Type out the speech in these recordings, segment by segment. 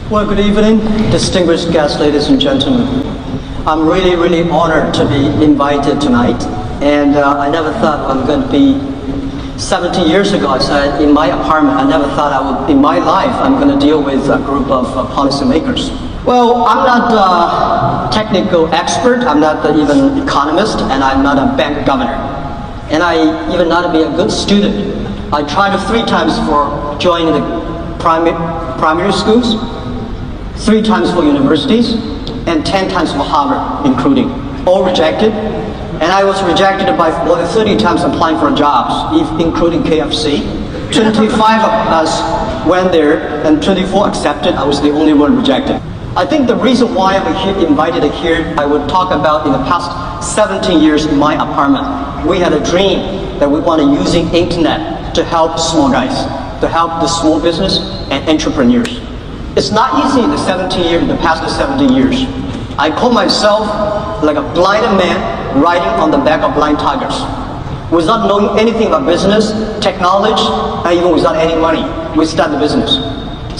Well, good evening, distinguished guests, ladies and gentlemen. I'm really honored to be invited tonight. And I never thought I'm going to be 17 years ago. I said in my apartment, I never thought I would, in my life, I'm going to deal with a group of policymakers. Well, I'm not a technical expert. I'm not even economist, and I'm not a bank governor. And I even not be a good student. I tried 3 times for joining the primary schools, 3 times for universities, and 10 times for Harvard, including. All rejected. And I was rejected by more than 30 times applying for jobs, including KFC. 25 of us went there, and 24 accepted. I was the only one rejected. I think the reason why I'm invited here, I would talk about in the past 17 years in my apartment. We had a dream that we want to using internet to help small guys, to help the small business and entrepreneurs. It's not easy in the past 17 years. I call myself like a blind man riding on the back of blind tigers. Without knowing anything about business, technology, and even without any money, we start the business.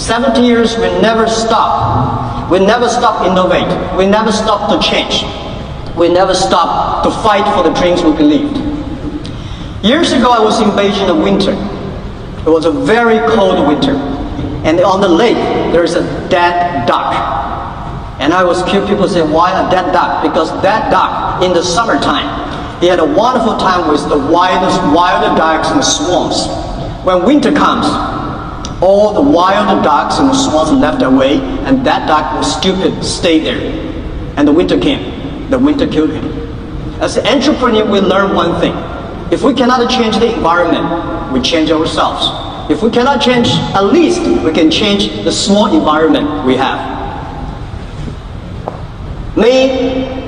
17 years, we never stop. We never stop innovate. We never stop to change. We never stop to fight for the dreams we believed. Years ago, I was in Beijing in winter. It was a very cold winter. And on the lake, there is a dead duck. And I was curious, people say, why a dead duck? Because that duck, in the summertime, he had a wonderful time with the wilder ducks and the swans. When winter comes, all the wild ducks and the swans left away, and that duck was stupid, stayed there. And the winter came. The winter killed him. As an entrepreneur, we learn one thing. If we cannot change the environment, we change ourselves. If we cannot change, at least we can change the small environment we have. Me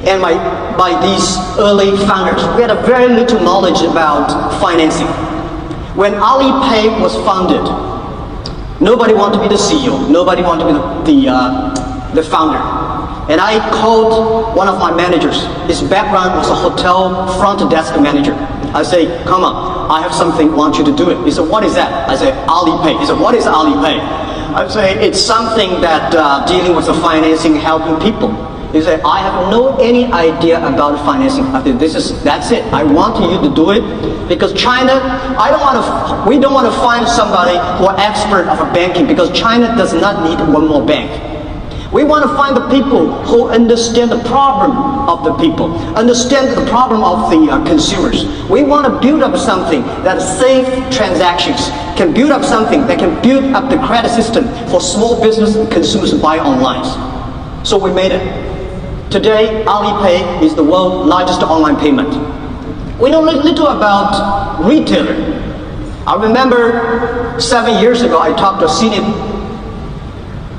and by these early founders, we had a very little knowledge about financing. When Alipay was founded, nobody wanted to be the CEO. Nobody wanted to be the founder. And I called one of my managers. His background was a hotel front desk manager. I say, come on, I have something, want you to do it. He said, what is that? I say, Alipay. He said, what is Alipay? I say, it's something that dealing with the financing, helping people. He said, I have no any idea about financing. I said, that's it. I want you to do it because China, we don't want to find somebody who are expert of banking because China does not need one more bank. We want to find the people who understand the problem of the people, understand the problem of the consumers. We want to build up something that safe transactions, can build up something that can build up the credit system for small business and consumers to buy online. So we made it. Today, Alipay is the world's largest online payment. We know little about retailer. I remember 7 years ago, I talked to senior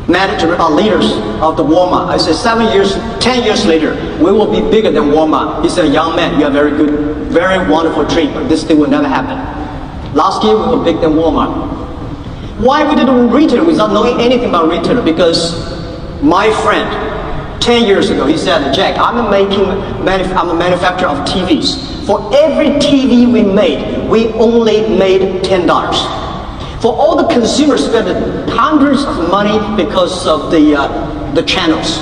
manager leaders of the Walmart. I said 10 years later, we will be bigger than Walmart. He said, young man, you have very good, very wonderful dream, but this thing will never happen. Last year, we were bigger than Walmart. Why we didn't retailer without knowing anything about retailer? Because my friend, 10 years ago, he said, Jack, I'm a manufacturer of TVs. For every TV we made, we only made $10. For all the consumers spent hundreds of money because of the channels.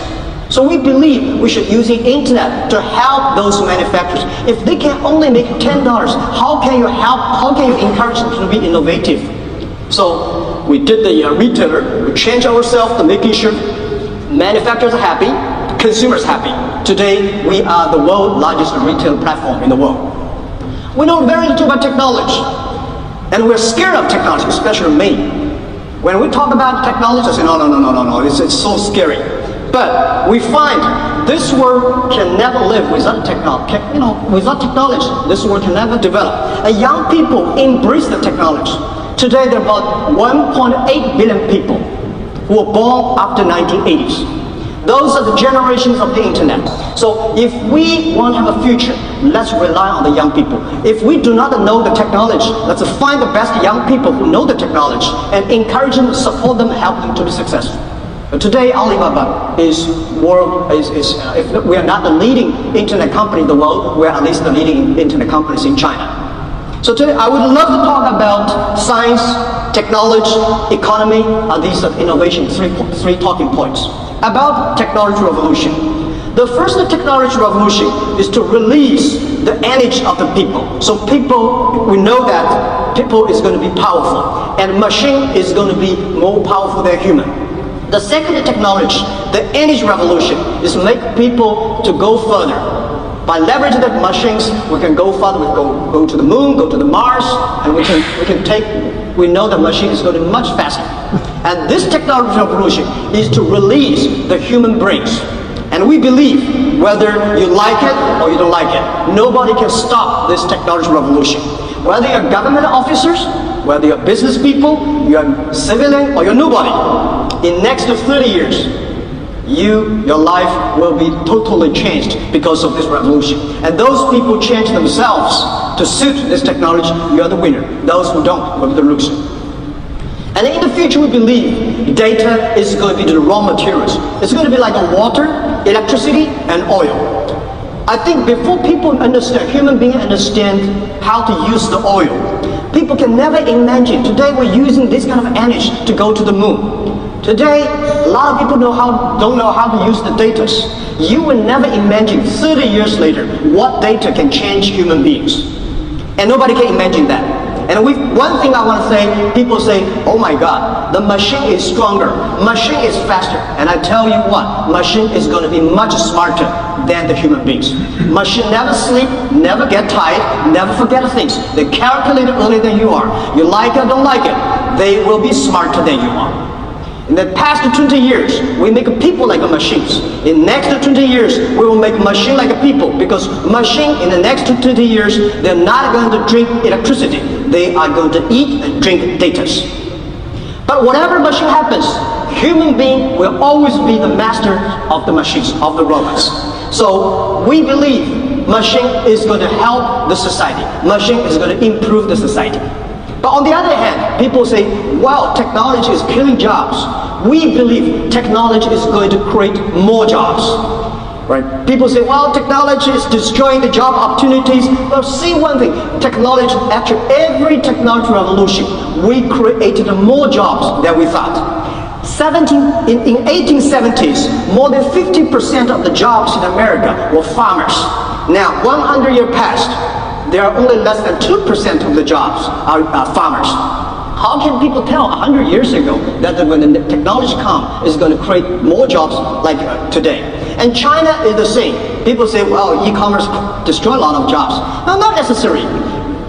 So we believe we should use the internet to help those manufacturers. If they can only make $10, how can you help? How can you encourage them to be innovative? So we did the retailer. We changed ourselves to making sure manufacturers are happy, consumers happy. Today we are the world's largest retail platform in the world. We know very little about technology. And we're scared of technology, especially me. When we talk about technology, I say, no, it's so scary. But we find this world can never live without technology. Without technology, this world can never develop. And young people embrace the technology. Today, there are about 1.8 billion people who were born after 1980s. Those are the generations of the internet. So if we want to have a future, let's rely on the young people. If we do not know the technology, let's find the best young people who know the technology and encourage them, support them, help them to be successful. But today, Alibaba is if we are not the leading internet company in the world, we are at least the leading internet companies in China. So today, I would love to talk about science, technology, economy, these are innovation, three talking points. About technology revolution. The first technology revolution is to release the energy of the people. So people, we know that people is going to be powerful and machine is going to be more powerful than human. The second technology, the energy revolution, is to make people to go further. By leveraging the machines, we can go further. We go to the moon, go to the Mars, and we know the machine is going to be much faster. And this technology revolution is to release the human brains. And we believe, whether you like it or you don't like it, nobody can stop this technology revolution. Whether you're government officers, whether you're business people, you're civilian, or you're nobody, in next 30 years, your life will be totally changed because of this revolution. And those people change themselves to suit this technology, you are the winner. Those who don't will be the loser. And in the future, we believe data is going to be the raw materials. It's going to be like water, electricity, and oil. I think before people understand, human beings understand how to use the oil, people can never imagine. Today we're using this kind of energy to go to the moon. Today, a lot of people don't know how to use the data. You will never imagine 30 years later what data can change human beings. And nobody can imagine that. And one thing I want to say, people say, oh my God, the machine is stronger, machine is faster. And I tell you what, machine is going to be much smarter than the human beings. Machine never sleep, never get tired, never forget things. They calculate earlier than you are. You like it, don't like it, they will be smarter than you are. In the past 20 years, we make people like machines. In the next 20 years, we will make machine like people, because machine in the next 20 years, they're not going to drink electricity. They are going to eat and drink data. But whatever machine happens, human being will always be the master of the machines, of the robots. So we believe machine is going to help the society. Machine is going to improve the society. But on the other hand, people say, well, technology is killing jobs. We believe technology is going to create more jobs. Right? People say, well, technology is destroying the job opportunities. Well, see one thing, technology, actually every technology revolution, we created more jobs than we thought. In 1870s, more than 50% of the jobs in America were farmers. Now, 100 years past, there are only less than 2% of the jobs are farmers. How can people tell 100 years ago that when the technology comes, it's going to create more jobs like today? And China is the same. People say, well, e-commerce destroy a lot of jobs. No, not necessary.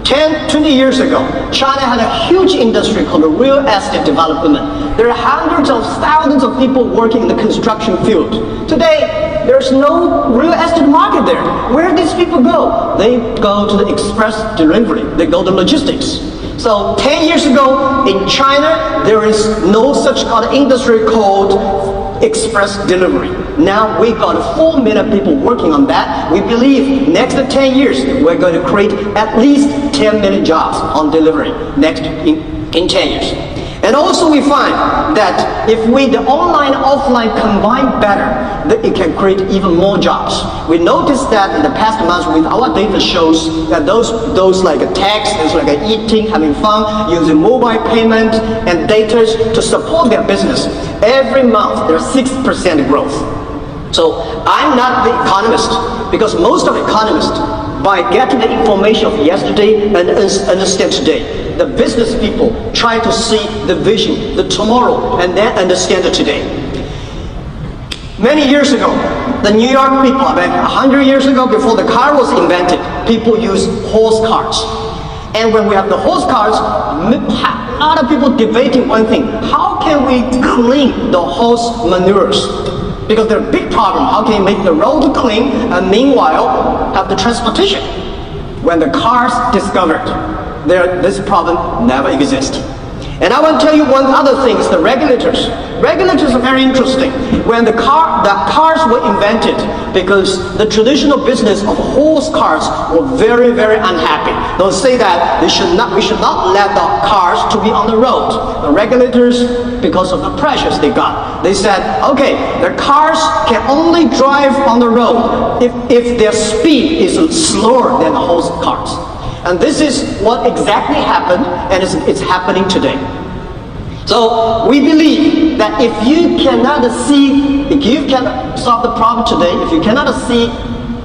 10, 20 years ago, China had a huge industry called the real estate development. There are hundreds of thousands of people working in the construction field. Today, there's no real estate market there. Where do these people go? They go to the express delivery. They go to logistics. So 10 years ago in China, there is no such kind of industry called express delivery. Now we got 4 million people working on that. We believe next 10 years, we're going to create at least 10 million jobs on delivery in 10 years. And also we find that if the online and offline combine better, that it can create even more jobs. We noticed that in the past months, with our data shows that those like texts, like eating, having fun, using mobile payment and data to support their business, every month there's 6% growth. So I'm not the economist, because most of economists, by getting the information of yesterday and understand today, the business people try to see the vision, the tomorrow, and then understand the today. Many years ago, the New York people, about 100 years ago, before the car was invented, people used horse carts. And when we have the horse carts, a lot of people debating one thing: how can we clean the horse manures? Because they're a big problem. How can you make the road clean and meanwhile have the transportation? When the cars discovered, this problem never exists. And I want to tell you one other thing, is the regulators. Regulators are very interesting. When the cars were invented, because the traditional business of horse carts were very, very unhappy. They'll say that we should not let the cars to be on the road. The regulators, because of the pressures they got, they said, okay, the cars can only drive on the road if their speed is slower than the horse carts. And this is what exactly happened, and it's happening today. So we believe that if you cannot solve the problem today, if you cannot see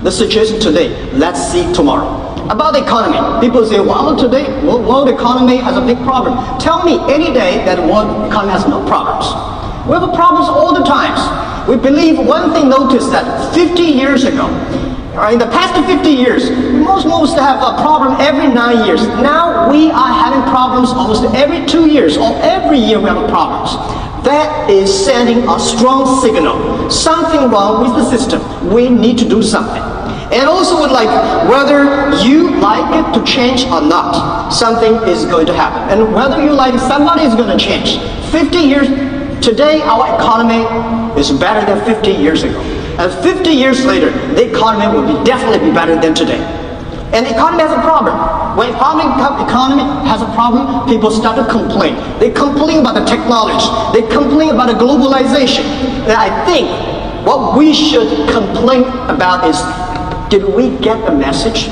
the situation today, let's see tomorrow. About the economy, people say, well, today, world economy has a big problem. Tell me any day that world economy has no problems. We have problems all the times. We believe one thing, notice that 50 years ago, or in the past 50 years, most used to have a problem every 9 years. Now we are having problems almost every 2 years, or every year we have problems. That is sending a strong signal. Something wrong with the system. We need to do something. And also would like, whether you like it to change or not, something is going to happen. And whether you like it, somebody is going to change. 50 years, today our economy is better than 50 years ago. And 50 years later, the economy will definitely be better than today. And the economy has a problem. When economy has a problem, people start to complain. They complain about the technology. They complain about the globalization. And I think what we should complain about is, did we get the message?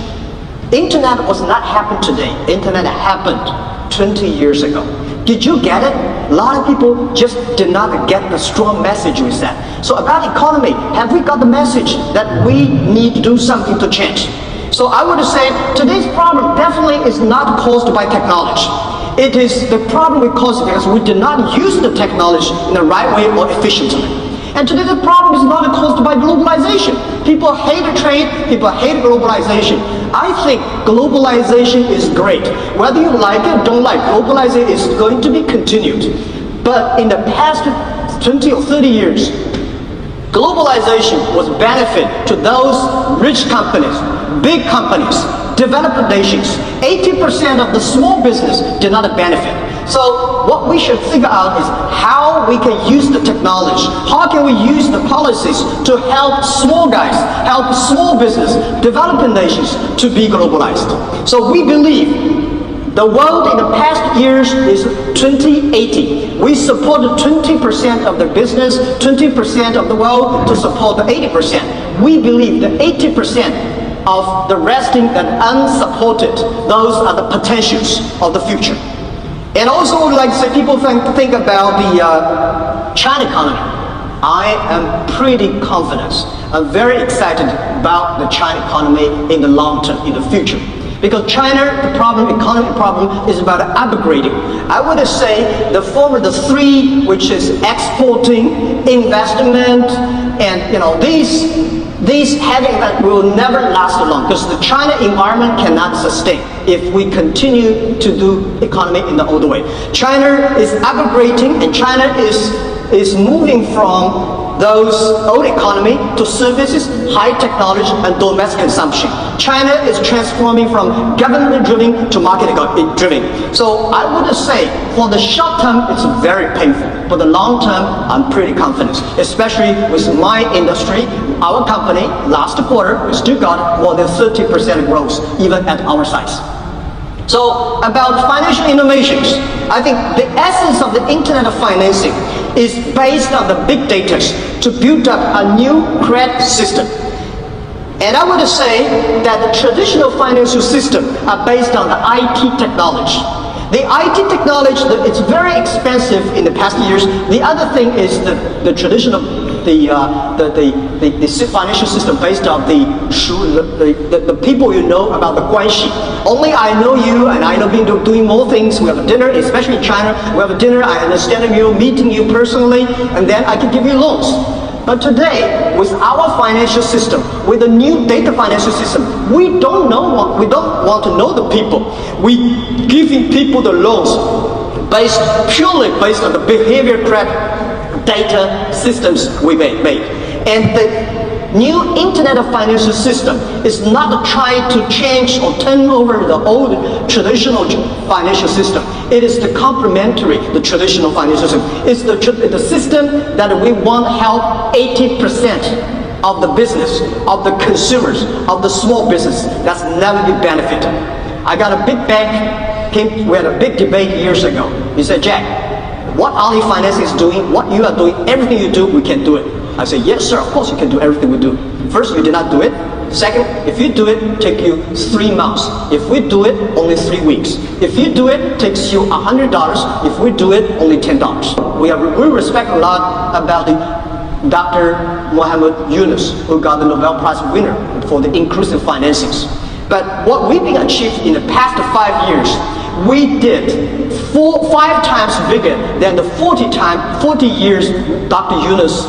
Internet was not happened today. Internet happened 20 years ago. Did you get it? A lot of people just did not get the strong message we said. So about economy, have we got the message that we need to do something to change? So I would say today's problem definitely is not caused by technology. It is the problem we caused because we did not use the technology in the right way or efficiently. And today the problem is not caused by globalization. People hate trade, people hate globalization. I think globalization is great. Whether you like it or don't like, globalization is going to be continued. But in the past 20 or 30 years, globalization was a benefit to those rich companies, big companies, developed nations. 80% of the small business did not benefit. So what we should figure out is how we can use the technology. How can we use the policies to help small guys, help small business, developing nations to be globalized. So we believe the world in the past years is 2080. We support 20% of the business, 20% of the world to support the 80%. We believe the 80% of the resting and unsupported, those are the potentials of the future. And also would like to say, people think about the China economy. I am pretty confident. I'm very excited about the China economy in the long term, in the future. Because China, the economic problem is about upgrading. I would say the three, which is exporting, investment, and these heavy events will never last long because the China environment cannot sustain if we continue to do economy in the old way. China is upgrading, and China is moving from those old economy to services, high technology, and domestic consumption. China is transforming from government-driven to market-driven. So I would say for the short term, it's very painful. For the long term, I'm pretty confident, especially with my industry. Our company, last quarter, we still got more than 30% growth, even at our size. So about financial innovations, I think the essence of the Internet of Financing is based on the big data to build up a new credit system. And I would say that the traditional financial system are based on the IT technology. The IT technology, it's very expensive in the past years. The other thing is the traditional, the financial system based on the people you know about the guanxi. Only I know you and I know been doing more things. We have a dinner, especially in China. We have a dinner, I understand you, meeting you personally, and then I can give you loans. But today, with our financial system, with the new data financial system, we don't want to know the people. We giving people the loans purely based on the behavior credit data systems we made. And the new Internet of Financial System is not trying to change or turn over the old traditional financial system. It is the complementary, the traditional financial system. It's the system that we want to help 80% of the business, of the consumers, of the small business that's never been benefited. I got a big bank, we had a big debate years ago. He said, Jack, what Ali Finance is doing, what you are doing, everything you do, we can do it. I say, yes, sir, of course you can do everything we do. First, you did not do it. Second, if you do it, take you 3 months. If we do it, only 3 weeks. If you do it, takes you $100. If we do it, only $10. We respect a lot about the Dr. Muhammad Yunus, who got the Nobel Prize winner for the inclusive financings. But what we've been achieved in the past 5 years, we did 5 times bigger than the 40 years Dr. Yunus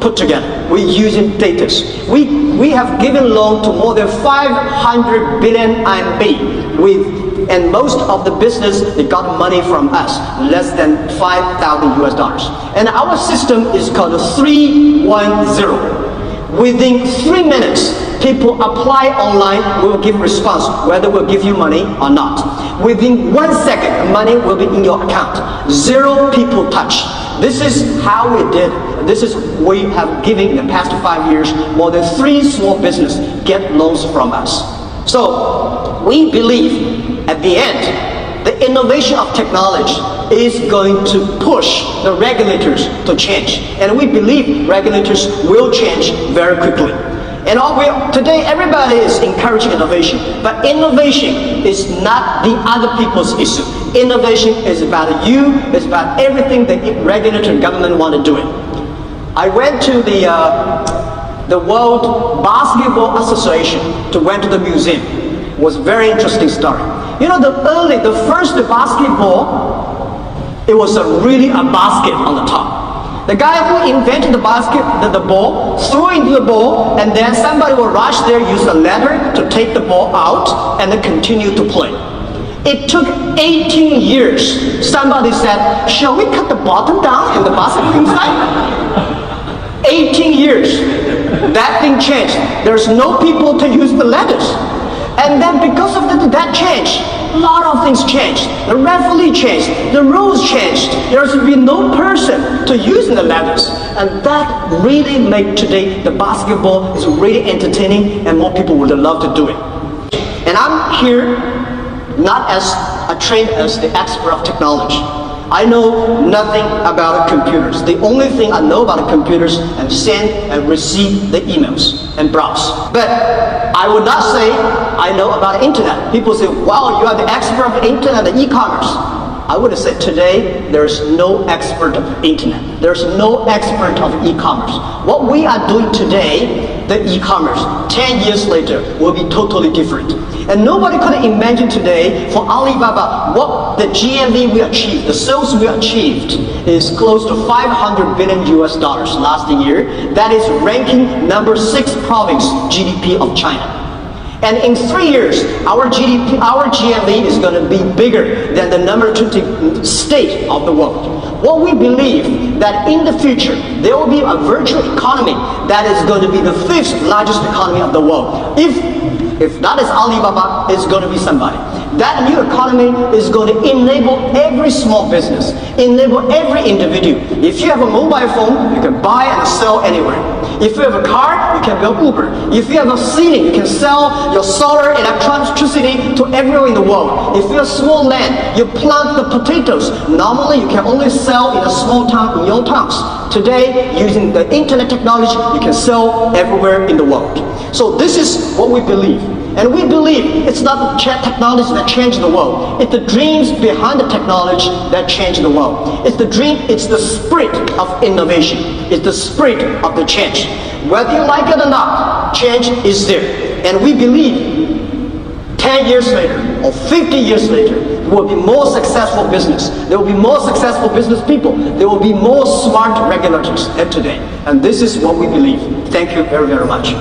put together. We're using data. We have given loan to more than 500 billion RMB and most of the business, they got money from us, less than $5,000. And our system is called 310. Within 3 minutes, people apply online, we will give response, whether we'll give you money or not. Within 1 second, money will be in your account. 0 people touch. This is how we did. This is we have given in the past 5 years, more than 3 small businesses get loans from us. So we believe at the end, the innovation of technology is going to push the regulators to change. And we believe regulators will change very quickly. And today everybody is encouraging innovation, but innovation is not the other people's issue. Innovation is about you, it's about everything the regulator and government want to do it. I went to the World Basketball Association went to the museum. It was a very interesting story. You know, the first basketball, it was really a basket on the top. The guy who invented the ball, threw into the ball, and then somebody will rush there, use a ladder to take the ball out, and then continue to play. It took 18 years. Somebody said, shall we cut the bottom down and the basket inside? 18 years. That thing changed. There's no people to use the ladders. And then because of that change, a lot of things changed. The referee changed, the rules changed. There's been no person to use the ladders. And that really made today the basketball is really entertaining and more people would love to do it. And I'm here not as trained as the expert of technology. I know nothing about computers. The only thing I know about computers is send and receive the emails and browse. But I would not say I know about the internet. People say, wow, you are the expert of internet and e-commerce. I would have said today, there's no expert of internet. There's no expert of e-commerce. What we are doing today, the e-commerce, 10 years later, will be totally different. And nobody could imagine today for Alibaba what the GMV we achieved, the sales we achieved is close to $500 billion last year. That is ranking number 6 province GDP of China. And in 3 years, our GMV is going to be bigger than the number 20 state of the world. What we believe that in the future, there will be a virtual economy that is going to be the 5th largest economy of the world. If that is Alibaba, it's going to be somebody. That new economy is going to enable every small business, enable every individual. If you have a mobile phone, you can buy and sell anywhere. If you have a car, you can go Uber. If you have a ceiling, you can sell your solar electricity to everywhere in the world. If you have small land, you plant the potatoes. Normally, you can only sell in a small town in your towns. Today, using the internet technology, you can sell everywhere in the world. So this is what we believe. And we believe it's not the technology that changed the world. It's the dreams behind the technology that changed the world. It's the dream, it's the spirit of innovation. It's the spirit of the change. Whether you like it or not, change is there. And we believe 10 years later or 50 years later, there will be more successful business. There will be more successful business people. There will be more smart regulators than today. And this is what we believe. Thank you very, very much.